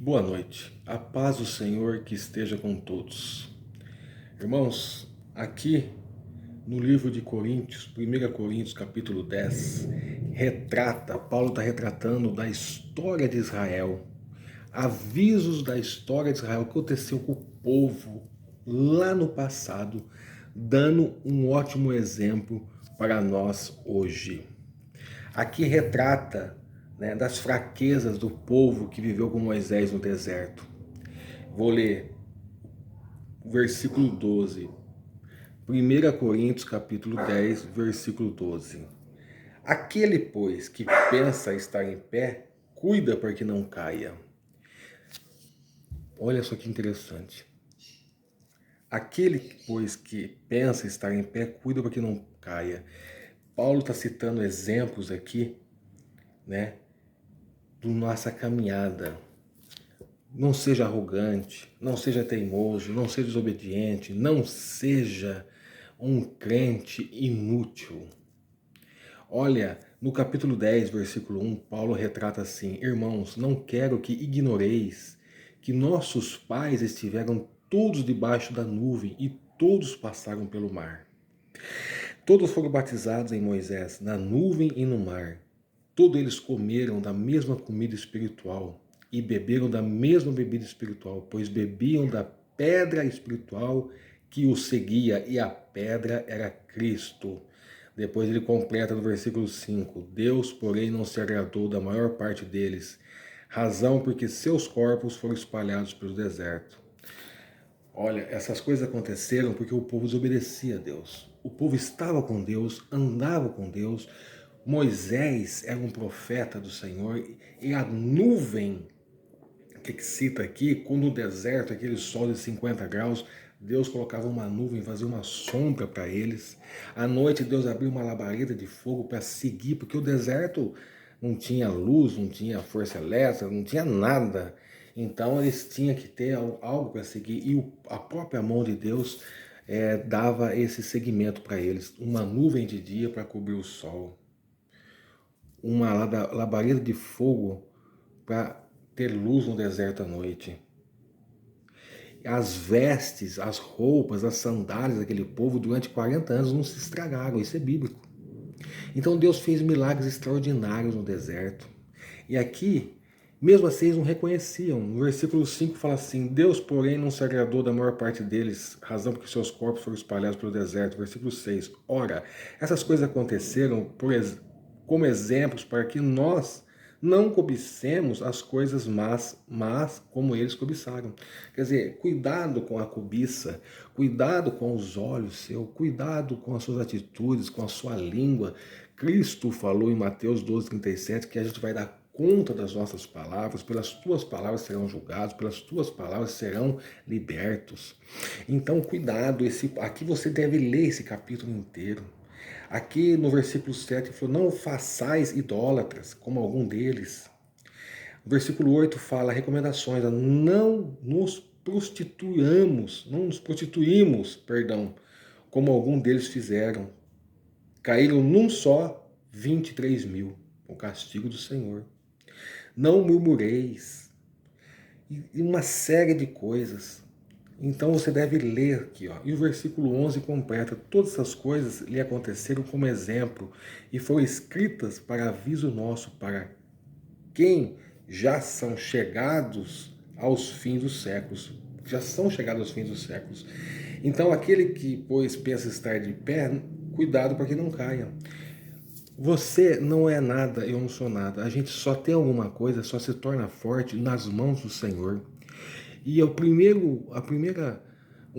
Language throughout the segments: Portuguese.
Boa noite. A paz do Senhor que esteja com todos. Irmãos, aqui no livro de Coríntios, 1 Coríntios capítulo 10, Paulo está retratando da história de Israel, avisos da história de Israel que aconteceu com o povo lá no passado, dando um ótimo exemplo para nós hoje. Aqui retrata, das fraquezas do povo que viveu com Moisés no deserto. Vou ler o versículo 12. 1 Coríntios capítulo 10, versículo 12. Aquele, pois, que pensa estar em pé, cuida para que não caia. Olha só que interessante. Aquele, pois, que pensa estar em pé, cuida para que não caia. Paulo está citando exemplos aqui, né, da nossa caminhada. Não seja arrogante, não seja teimoso, não seja desobediente, não seja um crente inútil. Olha, no capítulo 10, versículo 1, Paulo retrata assim: Irmãos, não quero que ignoreis que nossos pais estiveram todos debaixo da nuvem e todos passaram pelo mar. Todos foram batizados em Moisés, na nuvem e no mar. Todos eles comeram da mesma comida espiritual e beberam da mesma bebida espiritual, pois bebiam da pedra espiritual que os seguia, e a pedra era Cristo. Depois ele completa no versículo 5: Deus, porém, não se agradou da maior parte deles, razão porque seus corpos foram espalhados pelo deserto. Olha, essas coisas aconteceram porque o povo desobedecia a Deus. O povo estava com Deus, andava com Deus. Moisés era um profeta do Senhor, e a nuvem que cita aqui, quando no deserto, aquele sol de 50 graus, Deus colocava uma nuvem, fazia uma sombra para eles. À noite Deus abriu uma labareda de fogo para seguir, porque o deserto não tinha luz, não tinha força elétrica, não tinha nada. Então eles tinham que ter algo para seguir, e a própria mão de Deus dava esse seguimento para eles. Uma nuvem de dia para cobrir o sol, uma labareda de fogo para ter luz no deserto à noite. As vestes, as roupas, as sandálias daquele povo durante 40 anos não se estragaram, isso é bíblico. Então Deus fez milagres extraordinários no deserto. E aqui, mesmo assim, eles não reconheciam. No versículo 5 fala assim: Deus, porém, não se agradou da maior parte deles, razão porque seus corpos foram espalhados pelo deserto. Versículo 6. Ora, essas coisas aconteceram como exemplos para que nós não cobicemos as coisas más, mas como eles cobiçaram. Quer dizer, cuidado com a cobiça, cuidado com os olhos seus, cuidado com as suas atitudes, com a sua língua. Cristo falou em Mateus 12:37 que a gente vai dar conta das nossas palavras, pelas tuas palavras serão julgados, pelas tuas palavras serão libertos. Então, cuidado, aqui você deve ler esse capítulo inteiro. Aqui no versículo 7 ele falou: não façais idólatras, como algum deles. O versículo 8 fala recomendações: não nos prostituímos, como algum deles fizeram. Caíram num só 23.000, o castigo do Senhor. Não murmureis, e uma série de coisas. Então você deve ler aqui, ó. E o versículo 11 completa: todas essas coisas lhe aconteceram como exemplo e foram escritas para aviso nosso, para quem já são chegados aos fins dos séculos. Já são chegados aos fins dos séculos. Então aquele que, pois, pensa estar de pé, cuidado para que não caia. Você não é nada, eu não sou nada. A gente só tem alguma coisa, só se torna forte nas mãos do Senhor. E um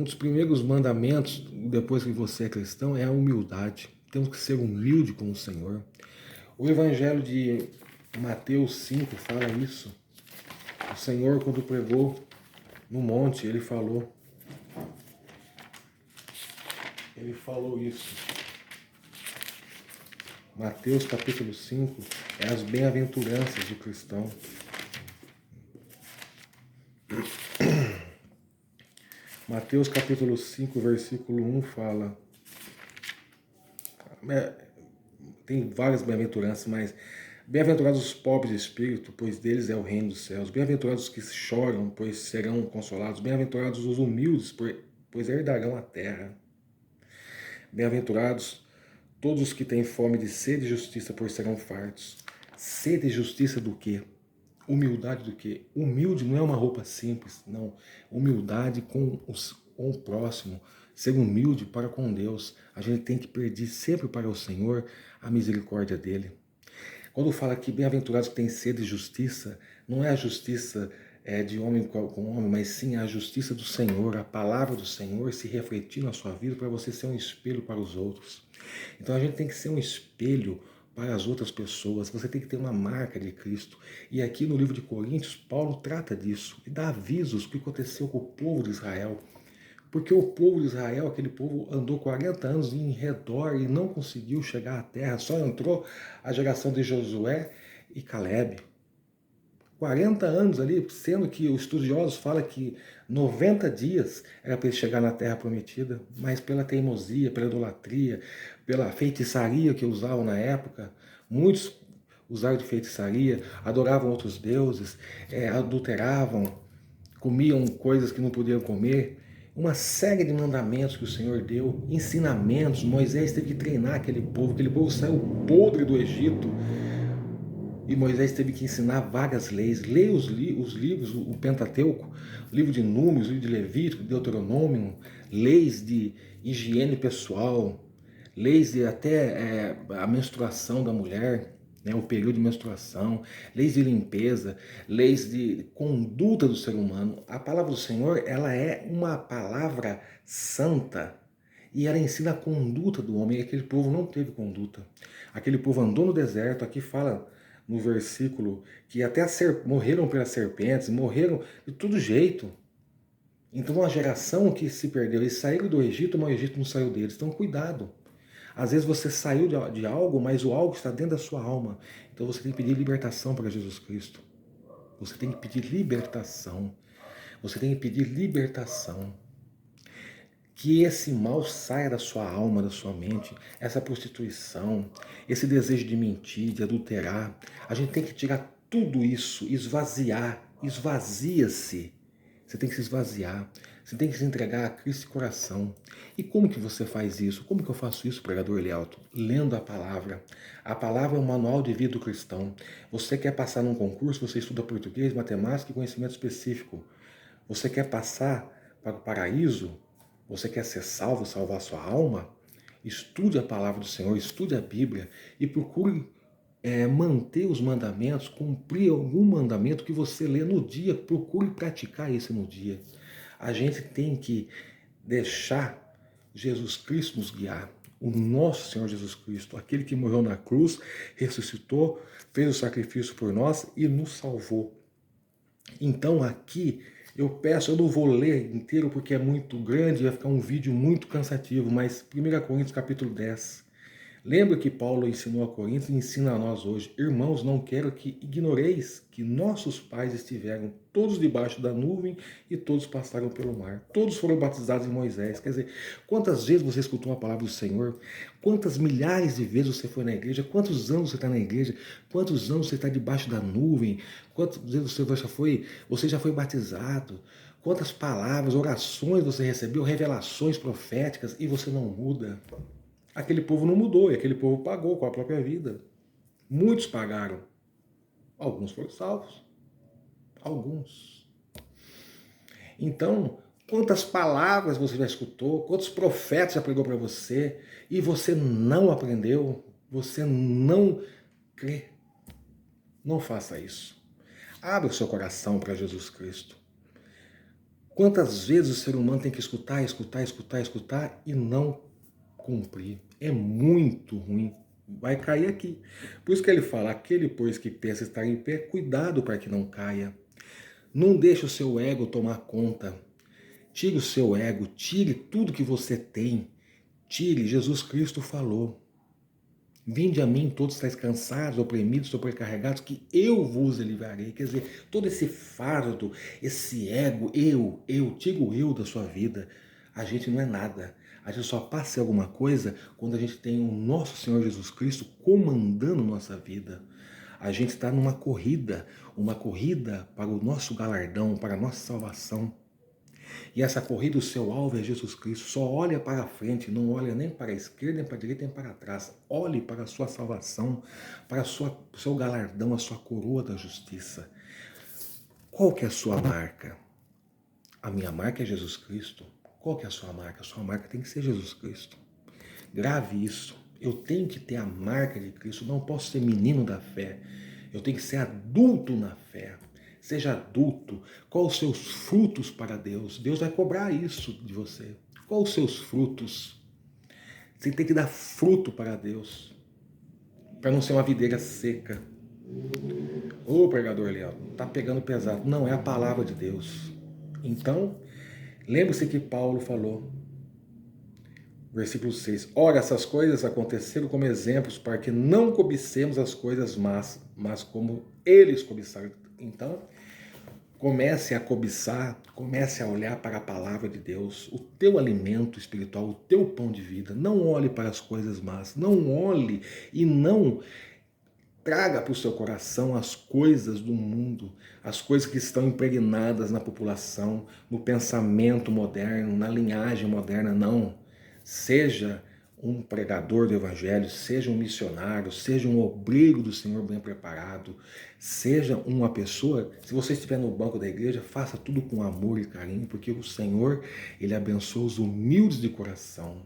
dos primeiros mandamentos, depois que você é cristão, é a humildade. Temos que ser humilde com o Senhor. O Evangelho de Mateus 5 fala isso. O Senhor, quando pregou no monte, ele falou isso. Mateus capítulo 5 é as bem-aventuranças do cristão. Mateus capítulo 5, versículo 1 fala... tem várias bem-aventuranças, mas Bem-aventurados os pobres de espírito, pois deles é o reino dos céus. Bem-aventurados os que choram, pois serão consolados. Bem-aventurados os humildes, pois herdarão a terra. Bem-aventurados todos os que têm fome de sede e justiça, pois serão fartos. Sede e justiça do quê? Humildade do quê? Humilde não é uma roupa simples, não. Humildade com o próximo. Ser humilde para com Deus. A gente tem que pedir sempre para o Senhor a misericórdia dele. Quando fala que bem-aventurados que têm sede de justiça, não é a justiça de homem com homem, mas sim a justiça do Senhor, a palavra do Senhor se refletir na sua vida para você ser um espelho para os outros. Então a gente tem que ser um espelho para as outras pessoas, você tem que ter uma marca de Cristo. E aqui no livro de Coríntios, Paulo trata disso e dá avisos do que aconteceu com o povo de Israel. Porque o povo de Israel, aquele povo andou 40 anos em redor e não conseguiu chegar à terra, só entrou a geração de Josué e Caleb. 40 anos ali, sendo que os estudiosos falam que 90 dias era para ele chegar na terra prometida, mas pela teimosia, pela idolatria, pela feitiçaria que usavam na época, muitos usaram de feitiçaria, adoravam outros deuses, adulteravam, comiam coisas que não podiam comer, uma série de mandamentos que o Senhor deu, ensinamentos. Moisés teve que treinar aquele povo saiu podre do Egito, e Moisés teve que ensinar várias leis. Leia os livros, o Pentateuco, o livro de Números, o livro de Levítico, Deuteronômio, leis de higiene pessoal, leis de até a menstruação da mulher, né, o período de menstruação, leis de limpeza, leis de conduta do ser humano. A palavra do Senhor, ela é uma palavra santa e ela ensina a conduta do homem. E aquele povo não teve conduta. Aquele povo andou no deserto, aqui fala no versículo que até morreram pelas serpentes, morreram de todo jeito. Então uma geração que se perdeu, eles saíram do Egito, mas o Egito não saiu deles. Então cuidado. Às vezes você saiu de algo, mas o algo está dentro da sua alma. Então você tem que pedir libertação para Jesus Cristo. Você tem que pedir libertação. Você tem que pedir libertação. Que esse mal saia da sua alma, da sua mente, essa prostituição, esse desejo de mentir, de adulterar. A gente tem que tirar tudo isso, esvaziar, esvazia-se. Você tem que se esvaziar, você tem que se entregar a Cristo de coração. E como que você faz isso? Como que eu faço isso, pregador Elielto? Lendo a palavra. A palavra é um manual de vida do cristão. Você quer passar num concurso, você estuda português, matemática e conhecimento específico. Você quer passar para o paraíso? Você quer ser salvo, salvar sua alma? Estude a palavra do Senhor, estude a Bíblia e procure manter os mandamentos, cumprir algum mandamento que você lê no dia, procure praticar isso no dia. A gente tem que deixar Jesus Cristo nos guiar. O nosso Senhor Jesus Cristo, aquele que morreu na cruz, ressuscitou, fez o sacrifício por nós e nos salvou. Então aqui eu peço, eu não vou ler inteiro porque é muito grande, vai ficar um vídeo muito cansativo, mas 1 Coríntios capítulo 10. Lembra que Paulo ensinou a Coríntios e ensina a nós hoje. Irmãos, não quero que ignoreis que nossos pais estiveram todos debaixo da nuvem e todos passaram pelo mar. Todos foram batizados em Moisés. Quer dizer, quantas vezes você escutou a palavra do Senhor? Quantas milhares de vezes você foi na igreja? Quantos anos você está na igreja? Quantos anos você está debaixo da nuvem? Quantas vezes você já foi batizado? Quantas palavras, orações você recebeu, revelações proféticas e você não muda? Aquele povo não mudou e aquele povo pagou com a própria vida. Muitos pagaram. Alguns foram salvos. Alguns. Então, quantas palavras você já escutou, quantos profetas já pregou para você e você não aprendeu, você não crê. Não faça isso. Abra o seu coração para Jesus Cristo. Quantas vezes o ser humano tem que escutar, escutar, escutar, escutar e não cumprir? É muito ruim. Vai cair aqui. Por isso que ele fala, aquele pois que pensa estar em pé, cuidado para que não caia. Não deixe o seu ego tomar conta. Tire o seu ego, tire tudo que você tem. Tire, Jesus Cristo falou. Vinde a mim todos estáis cansados, oprimidos, sobrecarregados, que eu vos aliviarei. Quer dizer, todo esse fardo, esse ego, tira o eu da sua vida. A gente não é nada. A gente só passa a ser alguma coisa quando a gente tem o nosso Senhor Jesus Cristo comandando nossa vida. A gente está numa corrida, uma corrida para o nosso galardão, para a nossa salvação. E essa corrida, o seu alvo é Jesus Cristo. Só olha para frente, não olha nem para a esquerda, nem para a direita, nem para trás. Olhe para a sua salvação, para o seu galardão, a sua coroa da justiça. Qual que é a sua marca? A minha marca é Jesus Cristo. Qual que é a sua marca? A sua marca tem que ser Jesus Cristo. Grave isso. Eu tenho que ter a marca de Cristo. Não posso ser menino da fé. Eu tenho que ser adulto na fé. Seja adulto. Quais os seus frutos para Deus? Deus vai cobrar isso de você. Quais os seus frutos? Você tem que dar fruto para Deus. Para não ser uma videira seca. Ô pregador Leal, tá pegando pesado. Não, é a palavra de Deus. Então, lembre-se que Paulo falou, versículo 6. Ora, essas coisas aconteceram como exemplos para que não cobicemos as coisas más, mas como eles cobiçaram. Então, comece a cobiçar, comece a olhar para a palavra de Deus, o teu alimento espiritual, o teu pão de vida. Não olhe para as coisas más, não olhe e não traga para o seu coração as coisas do mundo, as coisas que estão impregnadas na população, no pensamento moderno, na linhagem moderna. Não. Seja um pregador do evangelho, seja um missionário, seja um obreiro do Senhor bem preparado, seja uma pessoa, se você estiver no banco da igreja, faça tudo com amor e carinho, porque o Senhor, Ele abençoa os humildes de coração.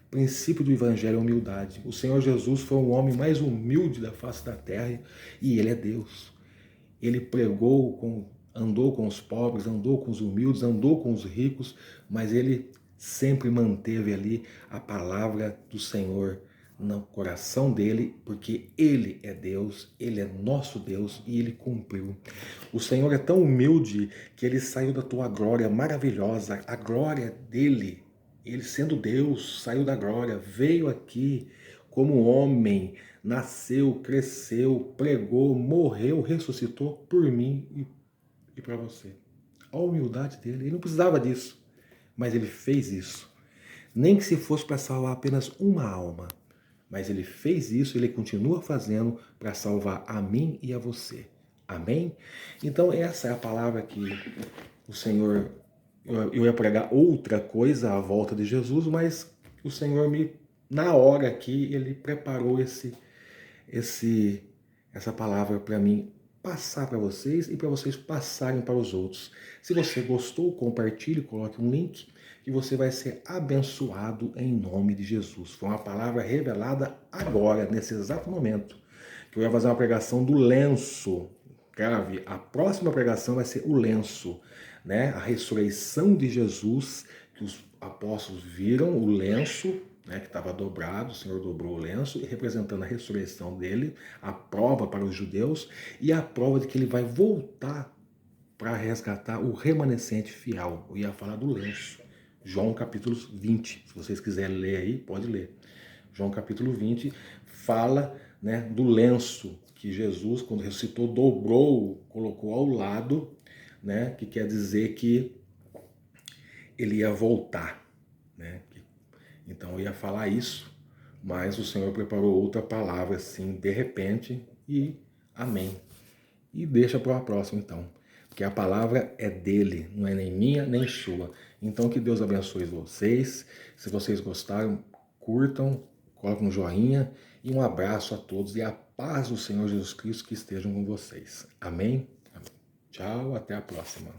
O princípio do evangelho é a humildade. O Senhor Jesus foi o homem mais humilde da face da terra e Ele é Deus. Ele pregou, andou com os pobres, andou com os humildes, andou com os ricos, mas Ele sempre manteve ali a palavra do Senhor no coração dele, porque Ele é Deus, Ele é nosso Deus e Ele cumpriu. O Senhor é tão humilde que Ele saiu da tua glória maravilhosa, a glória dele. Ele, sendo Deus, saiu da glória, veio aqui como homem, nasceu, cresceu, pregou, morreu, ressuscitou por mim e para você. A humildade dele, ele não precisava disso, mas ele fez isso. Nem que se fosse para salvar apenas uma alma, mas ele fez isso, ele continua fazendo para salvar a mim e a você. Amém? Então essa é a palavra que o Senhor... Eu ia pregar outra coisa à volta de Jesus, mas o Senhor na hora aqui, Ele preparou essa palavra para mim passar para vocês e para vocês passarem para os outros. Se você gostou, compartilhe, coloque um link e você vai ser abençoado em nome de Jesus. Foi uma palavra revelada agora, nesse exato momento, que eu ia fazer uma pregação do lenço. Grave, a próxima pregação vai ser o lenço, né? A ressurreição de Jesus, que os apóstolos viram o lenço, né, que estava dobrado, o Senhor dobrou o lenço, representando a ressurreição dele, a prova para os judeus e a prova de que ele vai voltar para resgatar o remanescente fiel. Eu ia falar do lenço. João capítulo 20, se vocês quiserem ler aí, pode ler. João capítulo 20 fala, né, do lenço que Jesus, quando ressuscitou, dobrou, colocou ao lado, né, que quer dizer que ele ia voltar, né? Então eu ia falar isso, mas o Senhor preparou outra palavra assim, de repente, e amém. E deixa para a próxima então, porque a palavra é dele, não é nem minha nem sua. Então que Deus abençoe vocês. Se vocês gostaram, curtam, coloquem um joinha e um abraço a todos e a paz do Senhor Jesus Cristo que estejam com vocês. Amém? Amém. Tchau, até a próxima.